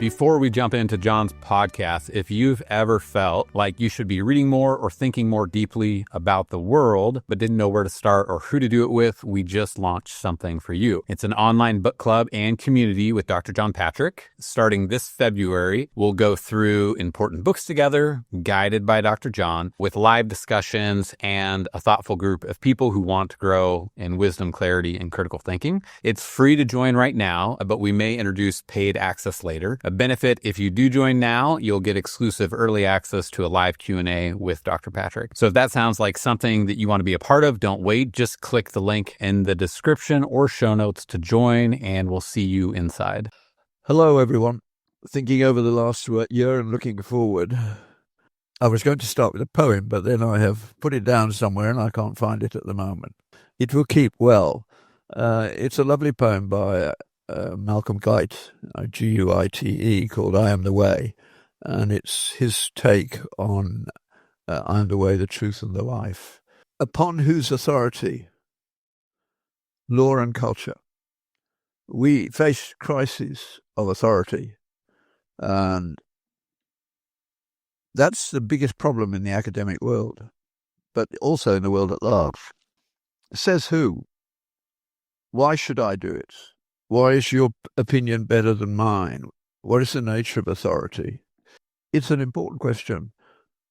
Before we jump into John's podcast, if you've ever felt like you should be reading more or thinking more deeply about the world, but didn't know where to start or who to do it with, we just launched something for you. It's an online book club and community with Dr. John Patrick. Starting this February, we'll go through important books together, guided by Dr. John, with live discussions and a thoughtful group of people who want to grow in wisdom, clarity, and critical thinking. It's free to join right now, but we may introduce paid access later. A benefit, if you do join now, you'll get exclusive early access to a live Q&A with Dr. Patrick. So if that sounds like something that you want to be a part of, don't wait. Just click the link in the description or show notes to join, and we'll see you inside. Hello, everyone. Thinking over the last year and looking forward, I was going to start with a poem, but then I have put it down somewhere and I can't find it at the moment. It will keep well. It's a lovely poem by Malcolm Guite, Guite, called I Am the Way, and it's his take on I am the way, the truth, and the life, upon whose authority, law and culture, we face crises of authority, and that's the biggest problem in the academic world, but also in the world at large. Says who? Why should I do it? Why is your opinion better than mine? What is the nature of authority? It's an important question.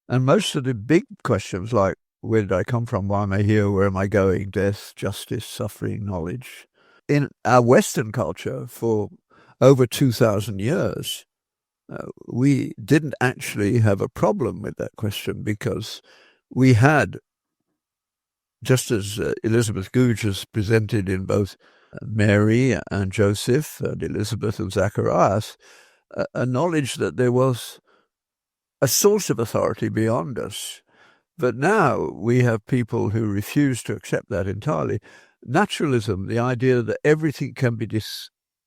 And most of the big questions, like where did I come from, why am I here, where am I going, death, justice, suffering, knowledge. In our Western culture, for over 2,000 years, we didn't actually have a problem with that question because we had, just as Elizabeth Googe has presented in both Mary and Joseph and Elizabeth and Zacharias, a knowledge that there was a source of authority beyond us. But now we have people who refuse to accept that entirely. Naturalism, the idea that everything can be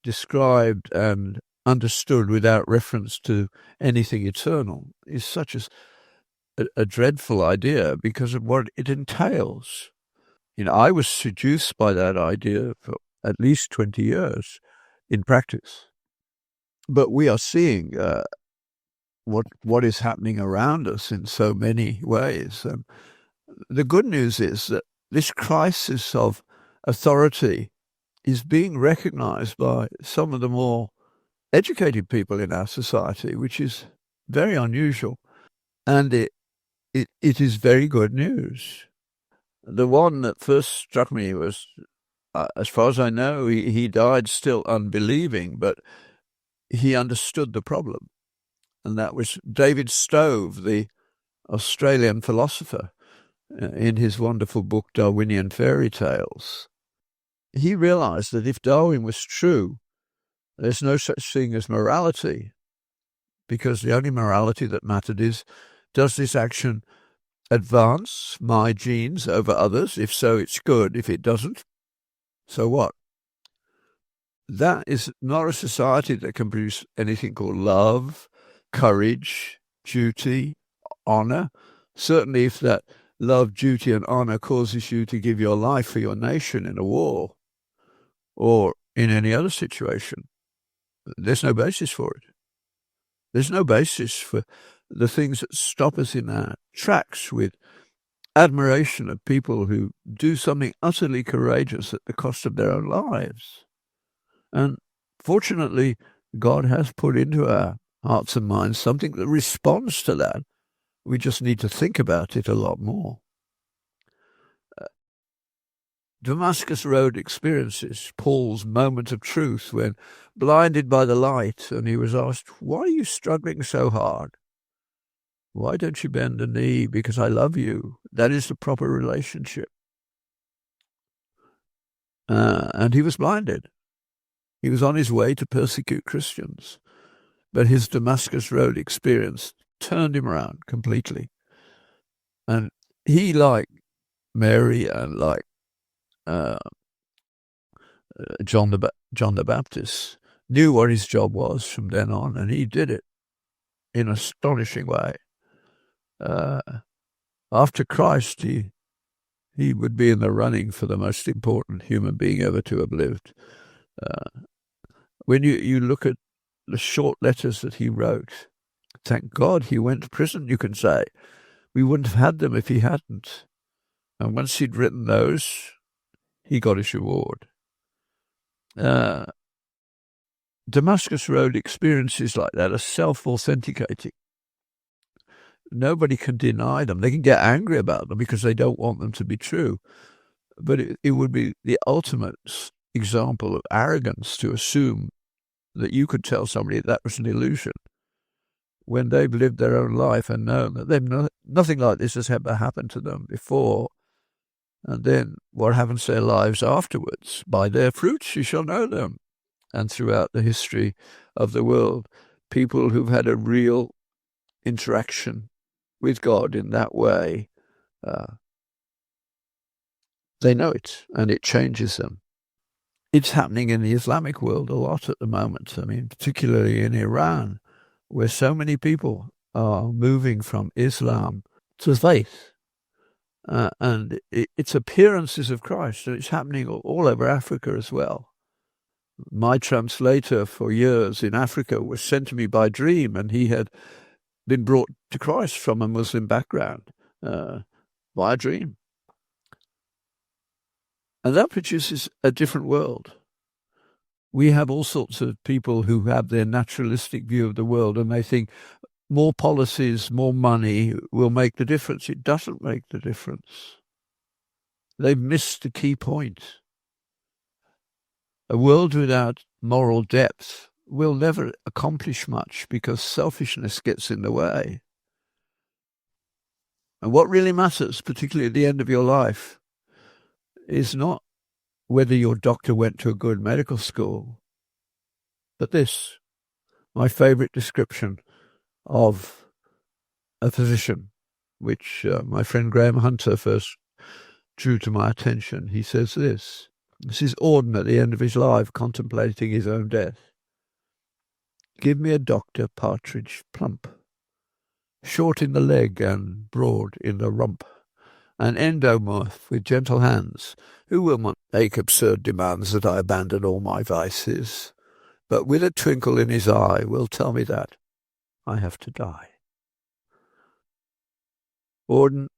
described and understood without reference to anything eternal, is such a dreadful idea because of what it entails. I was seduced by that idea for at least 20 years in practice. But we are seeing what is happening around us in so many ways. The good news is that this crisis of authority is being recognized by some of the more educated people in our society, which is very unusual. And it is very good news. The one that first struck me was, as far as I know, he died still unbelieving, but he understood the problem. And that was David Stove, the Australian philosopher, in his wonderful book, Darwinian Fairy Tales. He realized that if Darwin was true, there's no such thing as morality, because the only morality that mattered is, does this action advance my genes over others? If so, it's good. If it doesn't, so what? That is not a society that can produce anything called love, courage, duty, honor. Certainly if that love, duty, and honor causes you to give your life for your nation in a war or in any other situation, there's no basis for it. There's no basis for the things that stop us in our tracks with admiration of people who do something utterly courageous at the cost of their own lives. And fortunately, God has put into our hearts and minds something that responds to that. We just need to think about it a lot more. Damascus Road experiences Paul's moment of truth when blinded by the light and he was asked, why are you struggling so hard? Why don't you bend the knee? Because I love you. That is the proper relationship. And he was blinded. He was on his way to persecute Christians. But his Damascus Road experience turned him around completely. And he, like Mary and like John the Baptist, knew what his job was from then on, and he did it in an astonishing way. After Christ, he would be in the running for the most important human being ever to have lived. When you look at the short letters that he wrote. Thank God he went to prison, you can say. We wouldn't have had them if he hadn't. And once he'd written those, he got his reward. Damascus Road experiences like that are self-authenticating. Nobody can deny them. They can get angry about them because they don't want them to be true. But it would be the ultimate example of arrogance to assume that you could tell somebody that was an illusion when they've lived their own life and known that nothing like this has ever happened to them before. And then what happens to their lives afterwards? By their fruits you shall know them. And throughout the history of the world, people who've had a real interaction with God in that way, they know it, and it changes them. It's happening in the Islamic world a lot at the moment. I mean, particularly in Iran, where so many people are moving from Islam to faith. And it's appearances of Christ, and it's happening all over Africa as well. My translator for years in Africa was sent to me by dream, and he had been brought to Christ from a Muslim background by a dream. And that produces a different world. We have all sorts of people who have their naturalistic view of the world, and they think more policies, more money will make the difference. It doesn't make the difference. They've missed the key point. A world without moral depth will never accomplish much because selfishness gets in the way. And what really matters, particularly at the end of your life, is not whether your doctor went to a good medical school, but this, my favourite description of a physician, which my friend Graham Hunter first drew to my attention. He says this. This is Auden at the end of his life, contemplating his own death. Give me a Dr. Partridge plump, short in the leg and broad in the rump, an endomorph with gentle hands, who will not make absurd demands that I abandon all my vices, but with a twinkle in his eye will tell me that I have to die. Auden,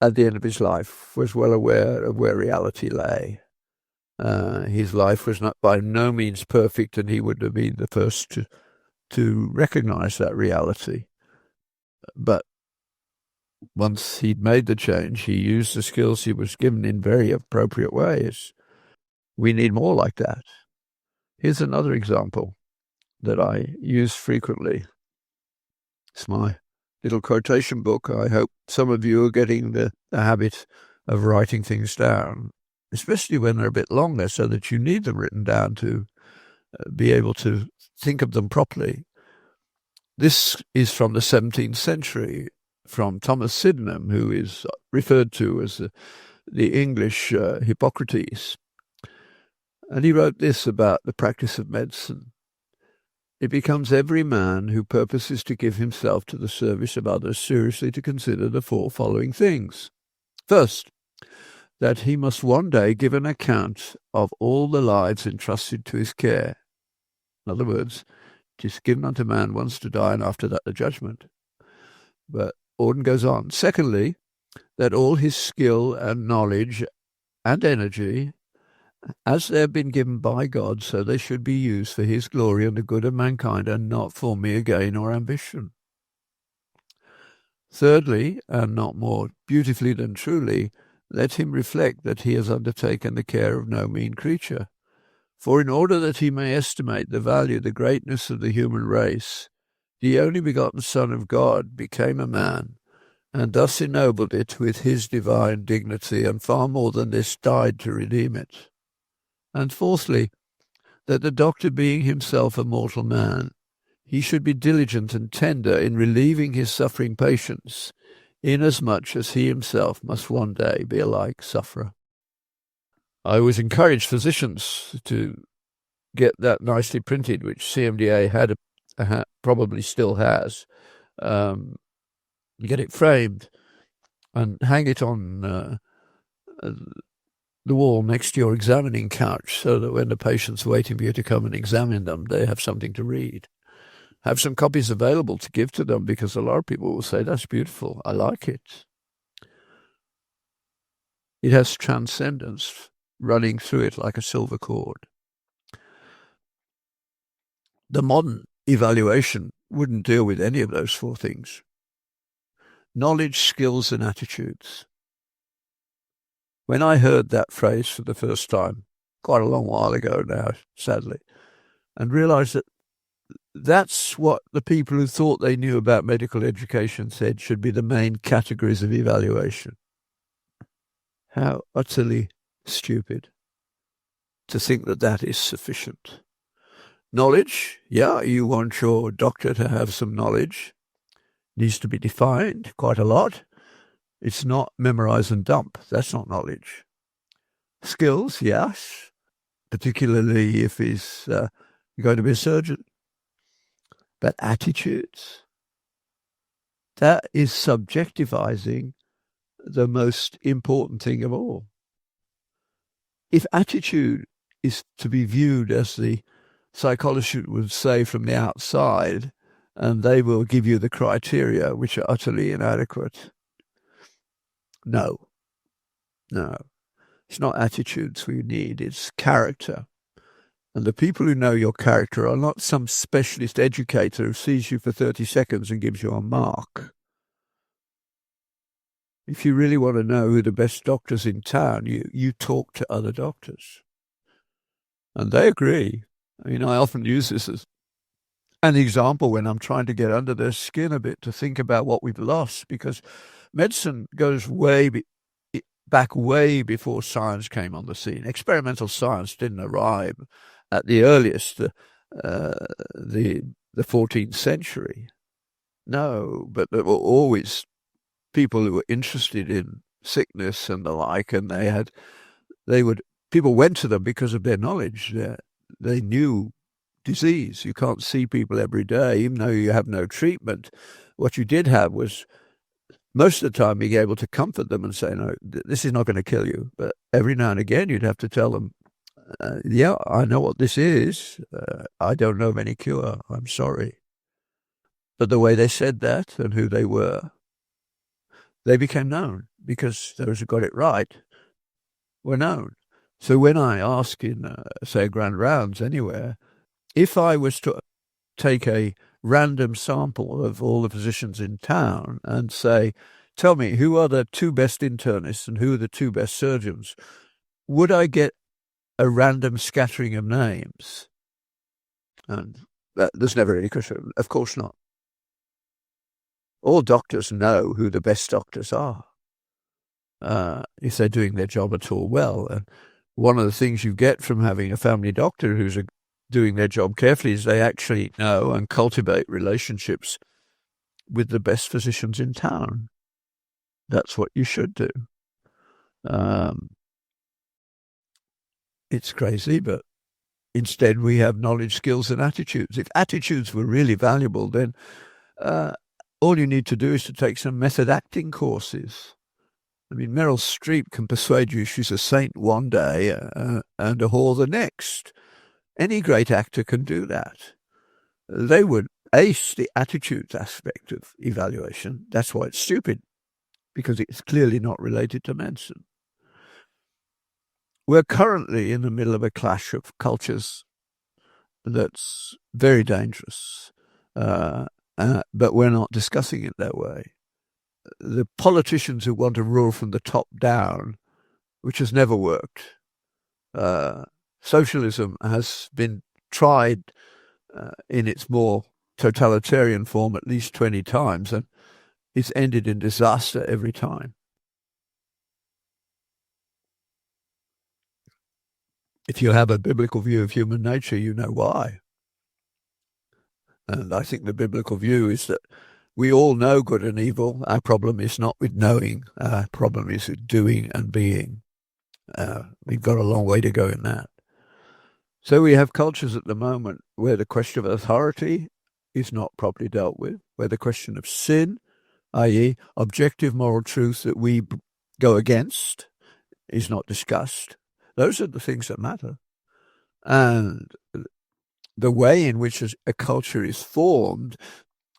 at the end of his life, was well aware of where reality lay. His life was not by no means perfect, and he would have been the first to recognize that reality. But once he'd made the change, he used the skills he was given in very appropriate ways. We need more like that. Here's another example that I use frequently. It's my little quotation book. I hope some of you are getting the habit of writing things down, especially when they're a bit longer, so that you need them written down to be able to think of them properly. This is from the 17th century, from Thomas Sydenham, who is referred to as the English Hippocrates. And he wrote this about the practice of medicine. It becomes every man who purposes to give himself to the service of others seriously to consider the four following things. First, that he must one day give an account of all the lives entrusted to his care. In other words, it is given unto man once to die, and after that the judgment. But Auden goes on. Secondly, that all his skill and knowledge and energy, as they have been given by God, so they should be used for his glory and the good of mankind, and not for mere gain or ambition. Thirdly, and not more beautifully than truly, let him reflect that he has undertaken the care of no mean creature. For in order that he may estimate the value, the greatness of the human race, the only begotten Son of God became a man, and thus ennobled it with his divine dignity, and far more than this died to redeem it. And fourthly, that the doctor being himself a mortal man, he should be diligent and tender in relieving his suffering patients, inasmuch as he himself must one day be a like sufferer. I always encourage physicians to get that nicely printed, which CMDA probably still has. Get it framed and hang it on the wall next to your examining couch so that when the patient's waiting for you to come and examine them, they have something to read. Have some copies available to give to them, because a lot of people will say, that's beautiful, I like it. It has transcendence running through it like a silver cord. The modern evaluation wouldn't deal with any of those four things. Knowledge, skills, and attitudes. When I heard that phrase for the first time, quite a long while ago now, sadly, and realized that that's what the people who thought they knew about medical education said should be the main categories of evaluation. How utterly stupid to think that that is sufficient. Knowledge, yeah, you want your doctor to have some knowledge. Needs to be defined quite a lot. It's not memorize and dump. That's not knowledge. Skills, yes, particularly if he's going to be a surgeon. But attitudes, that is subjectivizing the most important thing of all. If attitude is to be viewed as the psychologist would say from the outside, and they will give you the criteria which are utterly inadequate. No. It's not attitudes we need, it's character. And the people who know your character are not some specialist educator who sees you for 30 seconds and gives you a mark. If you really want to know who the best doctors in town, you talk to other doctors. And they agree. I mean, I often use this as an example when I'm trying to get under their skin a bit to think about what we've lost, because medicine goes back way before science came on the scene. Experimental science didn't arrive at the earliest, the 14th century. No, but there were always people who were interested in sickness and the like, and people went to them because of their knowledge. They knew disease. You can't see people every day, even though you have no treatment. What you did have was, most of the time, being able to comfort them and say, no, this is not going to kill you. But every now and again, you'd have to tell them, yeah, I know what this is. I don't know of any cure. I'm sorry. But the way they said that and who they were, they became known, because those who got it right were known. So when I ask in, say, grand rounds anywhere, if I was to take a random sample of all the physicians in town and say, tell me, who are the two best internists and who are the two best surgeons, would I get a random scattering of names? And there's never any question. Of course not. All doctors know who the best doctors are, if they're doing their job at all well. And one of the things you get from having a family doctor who's doing their job carefully is they actually know and cultivate relationships with the best physicians in town. That's what you should do. It's crazy, but instead we have knowledge, skills, and attitudes. If attitudes were really valuable, then all you need to do is to take some method acting courses. I mean, Meryl Streep can persuade you she's a saint one day and a whore the next. Any great actor can do that. They would ace the attitudes aspect of evaluation. That's why it's stupid, because it's clearly not related to medicine. We're currently in the middle of a clash of cultures that's very dangerous, but we're not discussing it that way. The politicians who want to rule from the top down, which has never worked. Socialism has been tried in its more totalitarian form at least 20 times, and it's ended in disaster every time. If you have a biblical view of human nature, you know why. And I think the biblical view is that we all know good and evil. Our problem is not with knowing. Our problem is with doing and being. We've got a long way to go in that. So we have cultures at the moment where the question of authority is not properly dealt with, where the question of sin, i.e. objective moral truth that we go against, is not discussed. Those are the things that matter. And the way in which a culture is formed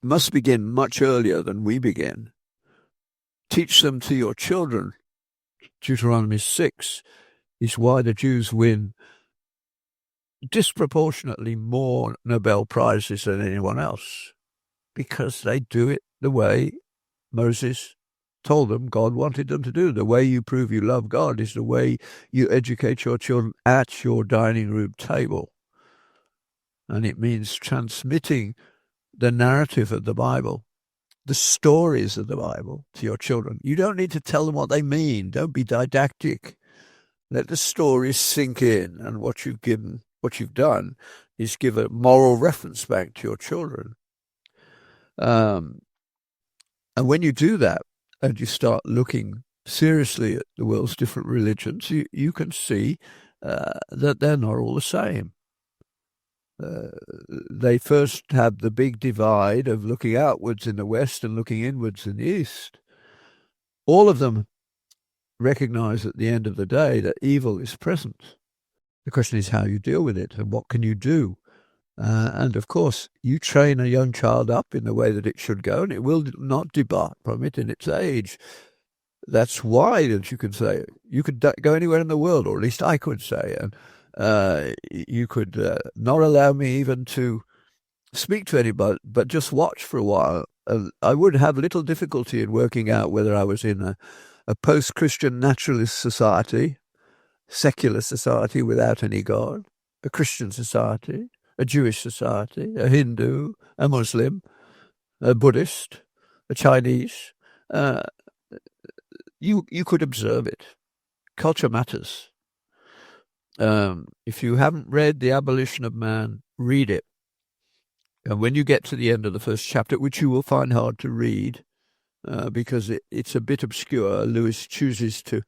must begin much earlier than we begin. Teach them to your children. Deuteronomy 6 is why the Jews win disproportionately more Nobel Prizes than anyone else, because they do it the way Moses told them God wanted them to do. The way you prove you love God is the way you educate your children at your dining room table. And it means transmitting the narrative of the Bible, the stories of the Bible to your children. You don't need to tell them what they mean. Don't be didactic. Let the stories sink in, and what you've done is give a moral reference back to your children. And when you do that, and you start looking seriously at the world's different religions, you can see that they're not all the same. They first have the big divide of looking outwards in the West and looking inwards in the East. All of them recognize at the end of the day that evil is present. The question is how you deal with it and what can you do. And of course, you train a young child up in the way that it should go, and it will not depart from it in its age. That's why that you can say, you could go anywhere in the world, or at least I could say, and you could not allow me even to speak to anybody, but just watch for a while. I would have little difficulty in working out whether I was in a post-Christian naturalist society, secular society without any God, a Christian society, a Jewish society, a Hindu, a Muslim, a Buddhist, a Chinese. You could observe it. Culture matters. If you haven't read The Abolition of Man, read it. And when you get to the end of the first chapter, which you will find hard to read because it's a bit obscure, Lewis chooses to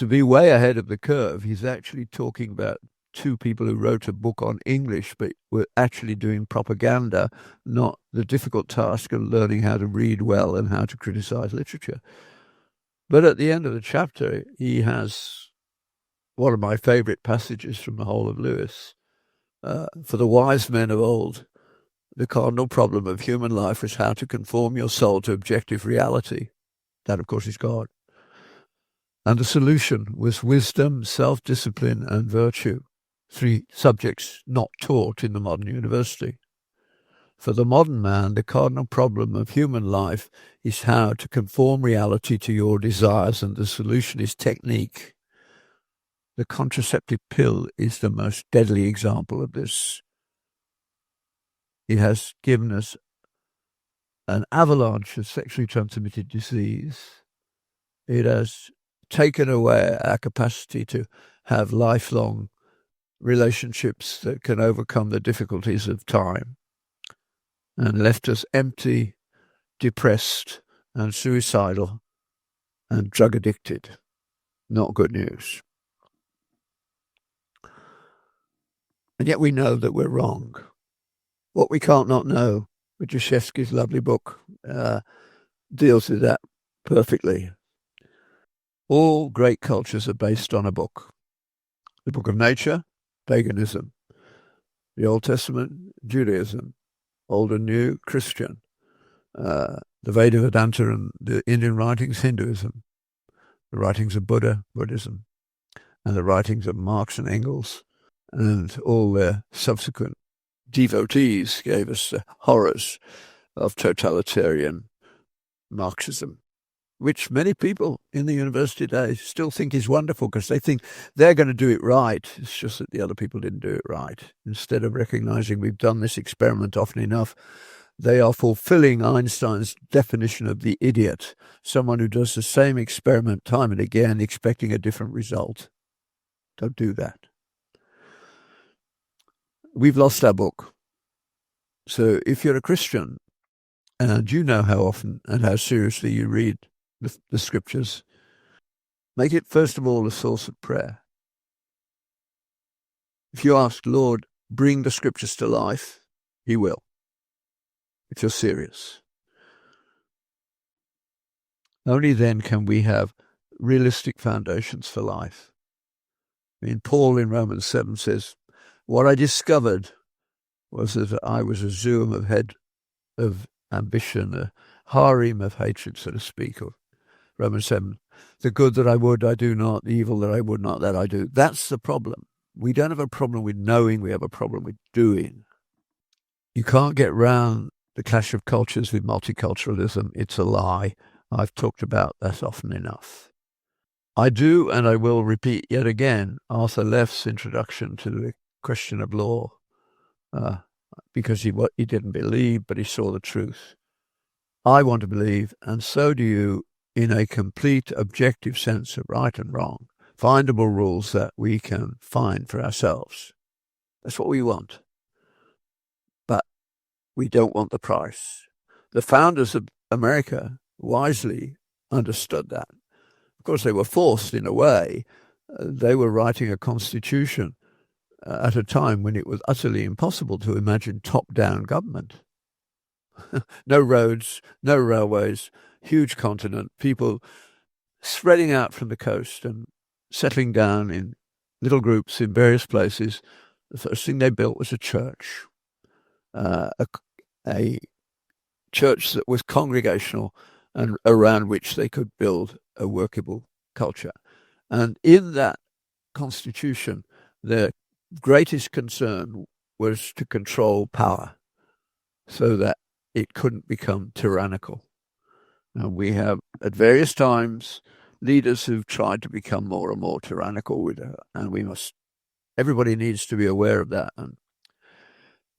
be way ahead of the curve. He's actually talking about two people who wrote a book on English, but were actually doing propaganda, not the difficult task of learning how to read well and how to criticize literature. But at the end of the chapter, he has one of my favorite passages from the whole of Lewis. For the wise men of old, the cardinal problem of human life was how to conform your soul to objective reality. That, of course, is God. And the solution was wisdom, self-discipline, and virtue. 3 subjects not taught in the modern university. For the modern man, the cardinal problem of human life is how to conform reality to your desires, and the solution is technique. The contraceptive pill is the most deadly example of this. It has given us an avalanche of sexually transmitted disease. It has taken away our capacity to have lifelong relationships that can overcome the difficulties of time, and left us empty, depressed, and suicidal, and drug addicted. Not good news. And yet we know that we're wrong. What We Can't Not Know, Wojciechowski's lovely book, deals with that perfectly. All great cultures are based on a book. The book of nature, paganism. The Old Testament, Judaism. Old and New, Christian. The Veda, Vedanta, and the Indian writings, Hinduism. The writings of Buddha, Buddhism. And the writings of Marx and Engels, and all their subsequent devotees gave us the horrors of totalitarian Marxism, which many people in the university today still think is wonderful because they think they're going to do it right. It's just that the other people didn't do it right. Instead of recognizing we've done this experiment often enough, they are fulfilling Einstein's definition of the idiot, someone who does the same experiment time and again expecting a different result. Don't do that. We've lost our book. So if you're a Christian and you know how often and how seriously you read the scriptures, make it first of all a source of prayer. If you ask, Lord, bring the scriptures to life, he will, if you're serious. Only then can we have realistic foundations for life. I mean, Paul in Romans 7 says, what I discovered was that I was a zoom of ambition, a harem of hatred, so to speak, or Romans 7. The good that I would, I do not. The evil that I would not, that I do. That's the problem. We don't have a problem with knowing. We have a problem with doing. You can't get round the clash of cultures with multiculturalism. It's a lie. I've talked about that often enough. I do, and I will repeat yet again, Arthur Leff's introduction to the question of law, because he didn't believe, but he saw the truth. I want to believe, and so do you, in a complete objective sense of right and wrong, findable rules that we can find for ourselves. That's what we want. But we don't want the price. The founders of America wisely understood that. Of course, they were forced in a way. They were writing a constitution at a time when it was utterly impossible to imagine top-down government. No roads, no railways, huge continent, people spreading out from the coast and settling down in little groups in various places. The first thing they built was a church, a church that was congregational and around which they could build a workable culture. And in that constitution, their greatest concern was to control power so that it couldn't become tyrannical. And we have, at various times, leaders who've tried to become more and more tyrannical with her, and everybody needs to be aware of that. And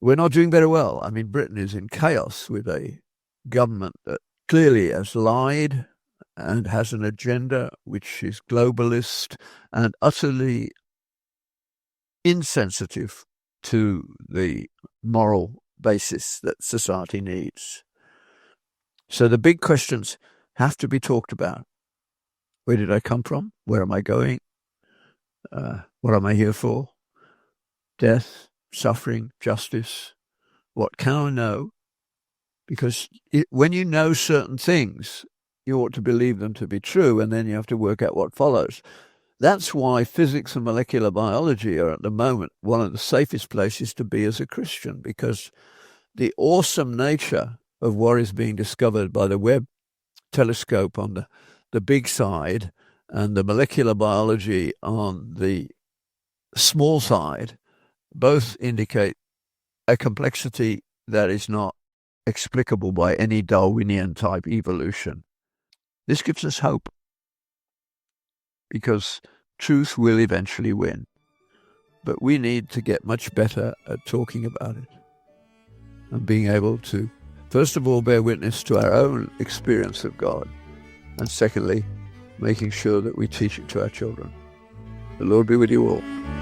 we're not doing very well. I mean, Britain is in chaos with a government that clearly has lied and has an agenda which is globalist and utterly insensitive to the moral basis that society needs. So the big questions have to be talked about. Where did I come from? Where am I going? What am I here for? Death, suffering, justice. What can I know? Because when you know certain things, you ought to believe them to be true, and then you have to work out what follows. That's why physics and molecular biology are at the moment one of the safest places to be as a Christian, because the awesome nature of what is being discovered by the Webb telescope on the big side and the molecular biology on the small side both indicate a complexity that is not explicable by any Darwinian type evolution. This gives us hope, because truth will eventually win. But we need to get much better at talking about it and being able to, first of all, bear witness to our own experience of God, and secondly, making sure that we teach it to our children. The Lord be with you all.